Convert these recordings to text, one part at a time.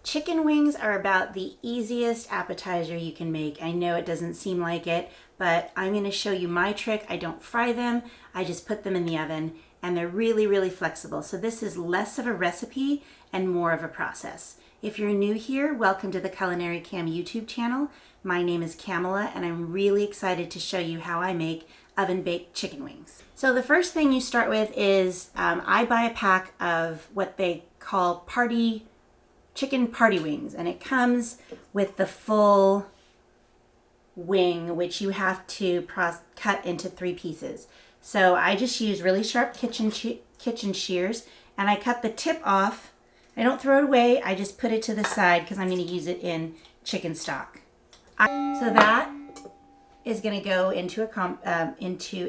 Chicken wings are about the easiest appetizer you can make. I know it doesn't seem like it, but I'm going to show you my trick. I don't fry them. I just put them in the oven, and they're really, really flexible. So this is less of a recipe and more of a process. If you're new here, welcome to the Culinary Cam YouTube channel. My name is Camilla, and I'm really excited to show you how I make oven-baked chicken wings. So the first thing you start with is I buy a pack of what they call chicken party wings, and it comes with the full wing, which you have to cut into 3 pieces. So I just use really sharp kitchen shears, and I cut the tip off. I don't throw it away, I just put it to the side because I'm going to use it in chicken stock. So that is going to go into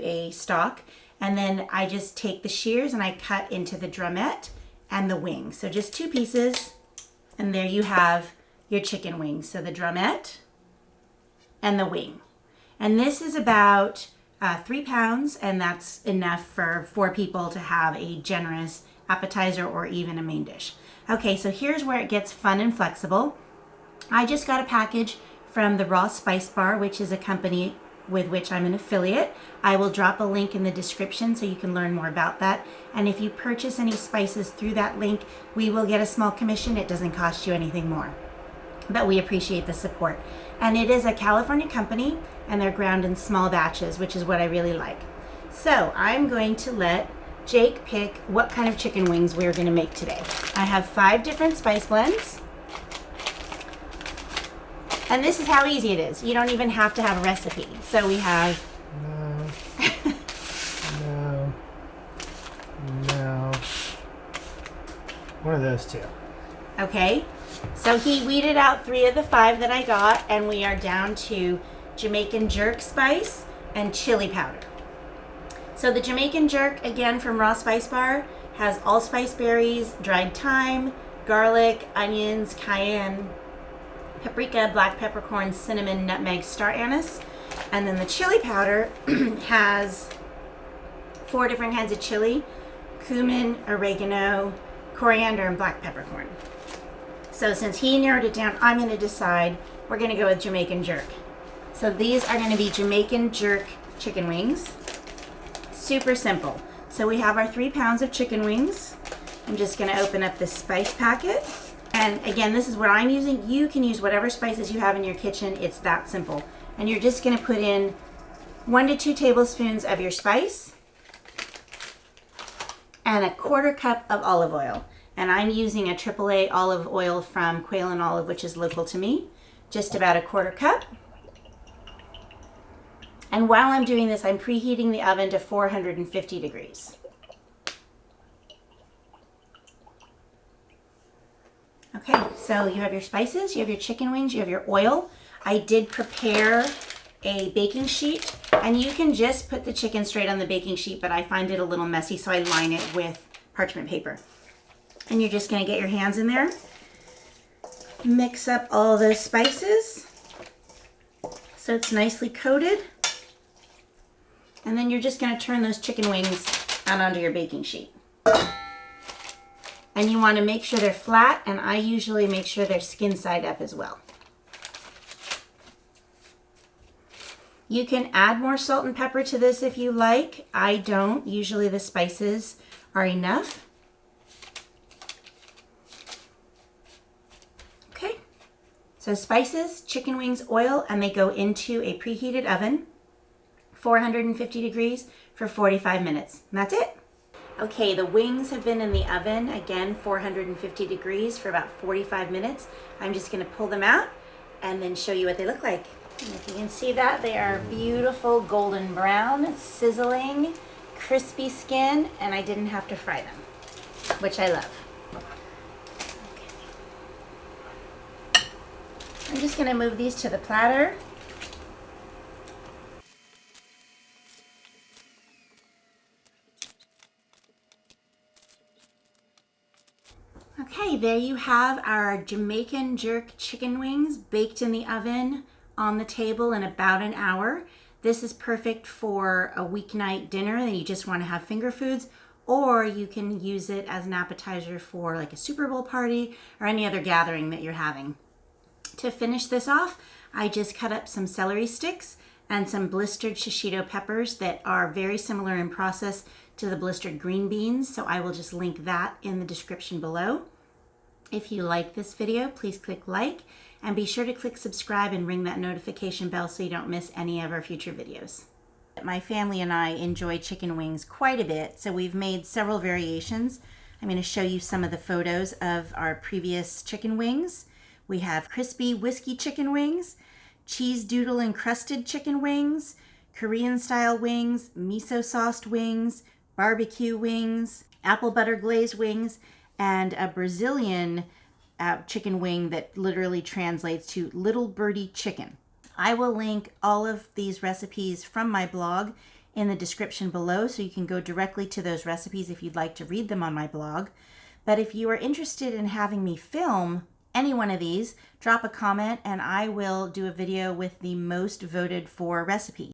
a stock, and then I just take the shears and I cut into the drumette and the wing. So just 2 pieces. And there you have your chicken wings. So the drumette and the wing. And this is about 3 pounds, and that's enough for 4 people to have a generous appetizer or even a main dish. Okay, so here's where it gets fun and flexible. I just got a package from the Raw Spice Bar, which is a company with which I'm an affiliate. I will drop a link in the description so you can learn more about that. And if you purchase any spices through that link, we will get a small commission. It doesn't cost you anything more, but we appreciate the support. And it is a California company, and they're ground in small batches, which is what I really like. So I'm going to let Jake pick what kind of chicken wings we're going to make today. I have 5 different spice blends. And this is how easy it is. You don't even have to have a recipe. So we have... No. One of those 2. Okay. So he weeded out 3 of the 5 that I got, and we are down to Jamaican jerk spice and chili powder. So the Jamaican jerk, again from Raw Spice Bar, has allspice berries, dried thyme, garlic, onions, cayenne, paprika, black peppercorn, cinnamon, nutmeg, star anise. And then the chili powder has 4 different kinds of chili: cumin, oregano, coriander, and black peppercorn. So since he narrowed it down, I'm going to decide we're going to go with Jamaican jerk. So these are going to be Jamaican jerk chicken wings. Super simple. So we have our 3 pounds of chicken wings. I'm just going to open up this spice packet. And again, this is what I'm using. You can use whatever spices you have in your kitchen. It's that simple. And you're just going to put in 1 to 2 tablespoons of your spice and a 1/4 cup of olive oil. And I'm using a AAA olive oil from Quail Olive, which is local to me. Just about a 1/4 cup. And while I'm doing this, I'm preheating the oven to 450 degrees. Okay, so you have your spices, you have your chicken wings, you have your oil. I did prepare a baking sheet, and you can just put the chicken straight on the baking sheet, but I find it a little messy, so I line it with parchment paper. And you're just going to get your hands in there, mix up all those spices so it's nicely coated, and then you're just going to turn those chicken wings out onto your baking sheet. And you want to make sure they're flat, and I usually make sure they're skin side up as well. You can add more salt and pepper to this if you like. I don't. Usually the spices are enough. Okay. So spices, chicken wings, oil, and they go into a preheated oven, 450 degrees for 45 minutes. And that's it. Okay, the wings have been in the oven, again, 450 degrees for about 45 minutes. I'm just going to pull them out and then show you what they look like. And if you can see that, they are beautiful golden brown, sizzling, crispy skin, and I didn't have to fry them, which I love. Okay. I'm just going to move these to the platter. Okay, there you have our Jamaican jerk chicken wings baked in the oven on the table in about an hour. This is perfect for a weeknight dinner that you just want to have finger foods, or you can use it as an appetizer for like a Super Bowl party or any other gathering that you're having. To finish this off, I just cut up some celery sticks and some blistered shishito peppers that are very similar in process to the blistered green beans, so I will just link that in the description below. If you like this video, please click like and be sure to click subscribe and ring that notification bell so you don't miss any of our future videos. My family and I enjoy chicken wings quite a bit, so we've made several variations. I'm going to show you some of the photos of our previous chicken wings. We have crispy whiskey chicken wings, cheese doodle encrusted chicken wings, Korean style wings, miso sauced wings, barbecue wings, apple butter glazed wings, and a Brazilian chicken wing that literally translates to little birdie chicken. I will link all of these recipes from my blog in the description below, so you can go directly to those recipes if you'd like to read them on my blog. But if you are interested in having me film any one of these, drop a comment and I will do a video with the most voted for recipe.